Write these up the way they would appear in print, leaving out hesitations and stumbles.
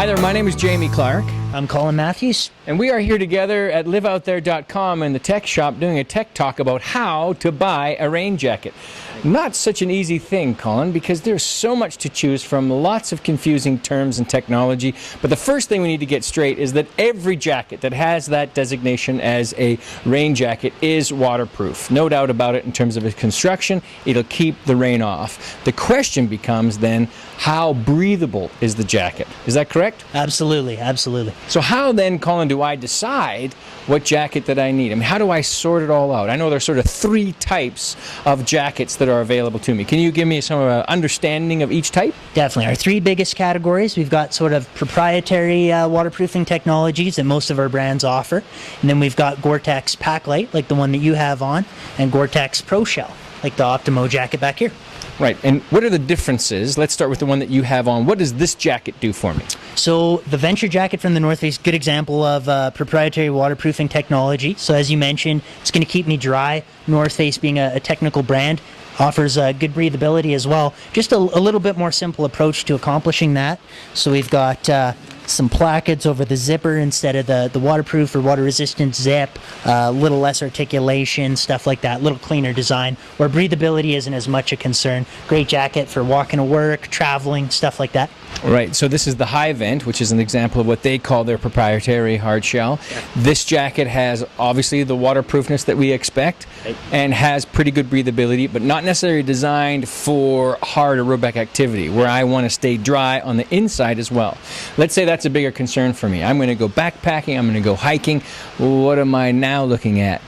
Hi there, my name is Jamie Clark. I'm Colin Matthews. And we are here together at liveoutthere.com in the tech shop doing a tech talk about how to buy a rain jacket. Not such an easy thing, Colin, because there's so much to choose from, lots of confusing terms and technology. But the first thing we need to get straight is that every jacket that has that designation as a rain jacket is waterproof. No doubt about it in terms of its construction. It'll keep the rain off. The question becomes then, how breathable is the jacket? Is that correct? Absolutely, absolutely. So how then, Colin, do I decide what jacket that I need? I mean, how do I sort it all out? I know there's sort of 3 types of jackets that are available to me. Can you give me some understanding of each type? Definitely. Our 3 biggest categories, we've got sort of proprietary waterproofing technologies that most of our brands offer. And then we've got gore-tex Pack Light, like the one that you have on, and gore-tex Pro Shell, like the Optimo jacket back here. Right, and what are the differences? Let's start with the one that you have on. What does this jacket do for me? So the Venture jacket from the North Face, good example of proprietary waterproofing technology. So as you mentioned, it's going to keep me dry. North Face being a technical brand, offers good breathability as well. Just a little bit more simple approach to accomplishing that. So we've got some plackets over the zipper instead of the waterproof or water resistant zip, a little less articulation, stuff like that, little cleaner design, where breathability isn't as much a concern. Great jacket for walking to work, traveling, stuff like that. Right, so this is the high vent, which is an example of what they call their proprietary hard shell. This jacket has obviously the waterproofness that we expect and has pretty good breathability, but not necessarily designed for hard aerobic activity where I want to stay dry on the inside as well. Let's say that's a bigger concern for me. I'm going to go backpacking, I'm going to go hiking. What am I now looking at?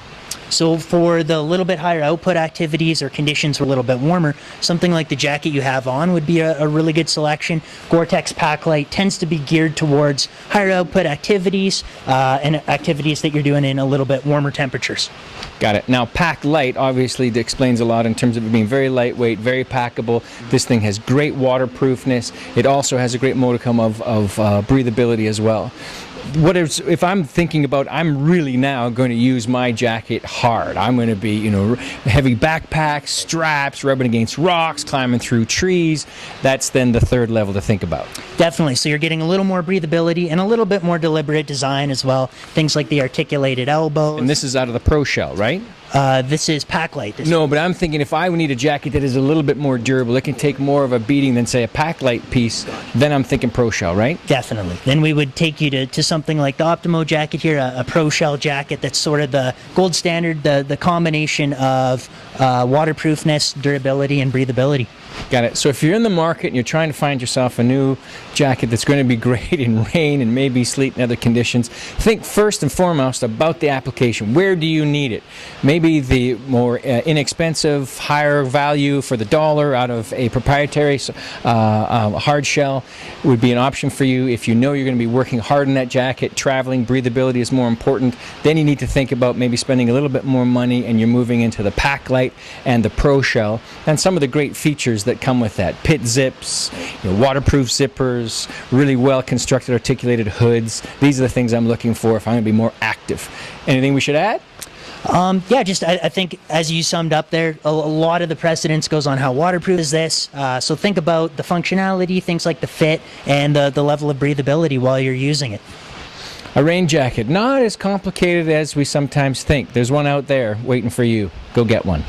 So for the little bit higher output activities or conditions are a little bit warmer, something like the jacket you have on would be a really good selection. Gore-Tex Pack Light tends to be geared towards higher output activities and activities that you're doing in a little bit warmer temperatures. Got it. Now, Pack Light obviously explains a lot in terms of it being very lightweight, very packable. This thing has great waterproofness. It also has a great modicum of breathability as well. If I'm thinking about, I'm really now going to use my jacket hard. I'm going to be, heavy backpack, straps, rubbing against rocks, climbing through trees. That's then the third level to think about. Definitely. So you're getting a little more breathability and a little bit more deliberate design as well. Things like the articulated elbows. And this is out of the Pro Shell, right? This is Pack Light. No, but I'm thinking if I need a jacket that is a little bit more durable, it can take more of a beating than, say, a Pack Light piece, then I'm thinking Pro Shell, right? Definitely. Then we would take you to something like the Optimo jacket here, a Pro Shell jacket that's sort of the gold standard, the combination of waterproofness, durability, and breathability. Got it. So if you're in the market and you're trying to find yourself a new jacket that's going to be great in rain and maybe sleet and other conditions, think first and foremost about the application. Where do you need it? Maybe the more inexpensive, higher value for the dollar out of a proprietary hard shell would be an option for you. If you know you're going to be working hard in that jacket, traveling, breathability is more important, then you need to think about maybe spending a little bit more money and you're moving into the Pack Light and the Pro Shell and some of the great features that come with that. Pit zips, waterproof zippers, really well constructed articulated hoods. These are the things I'm looking for if I'm going to be more active. Anything we should add? Yeah, I think as you summed up there, a lot of the precedence goes on how waterproof is this. So think about the functionality, things like the fit, and the level of breathability while you're using it. A rain jacket, not as complicated as we sometimes think. There's one out there waiting for you. Go get one.